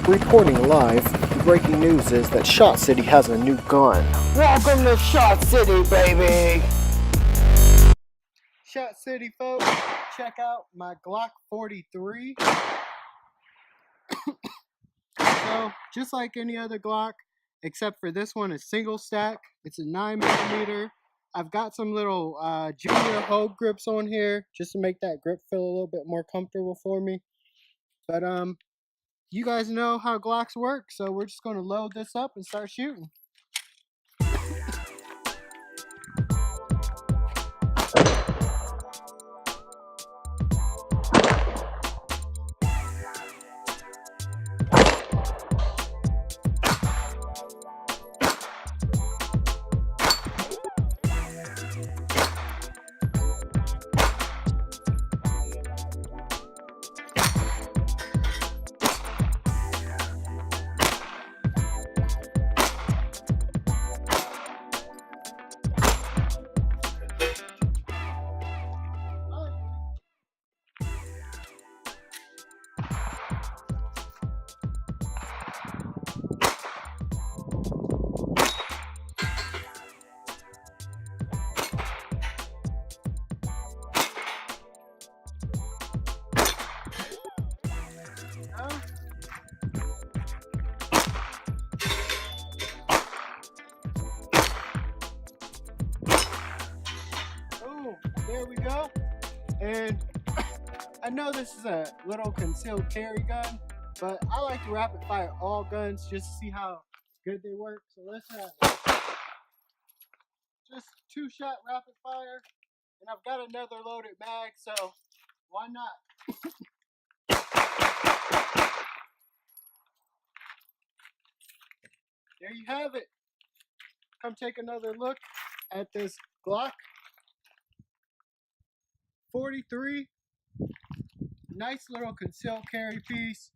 Reporting live, the breaking news is that ShotCity has a new gun. Welcome to ShotCity, baby! ShotCity, folks, check out my Glock 43. So, just like any other Glock, except for this one is single stack. It's a 9mm. I've got some little junior hole grips on here just to make that grip feel a little bit more comfortable for me. But you guys know how Glocks work, so we're just going to load this up and start shooting. There we go. And I know this is a little concealed carry gun, but I like to rapid fire all guns just to see how good they work. So let's have just 2-shot rapid fire, and I've got another loaded mag, so why not? There you have it. Come take another look at this Glock 43. Nice little concealed carry piece.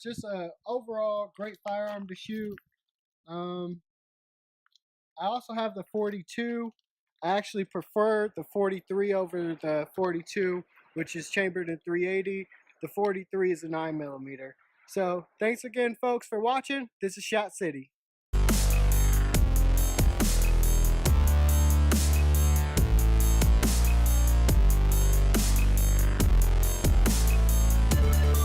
Just a overall great firearm to shoot. I also have the 42. I actually prefer the 43 over the 42, which is chambered in 380. The 43 is a 9mm. So thanks again, folks, for watching. This is ShotCity.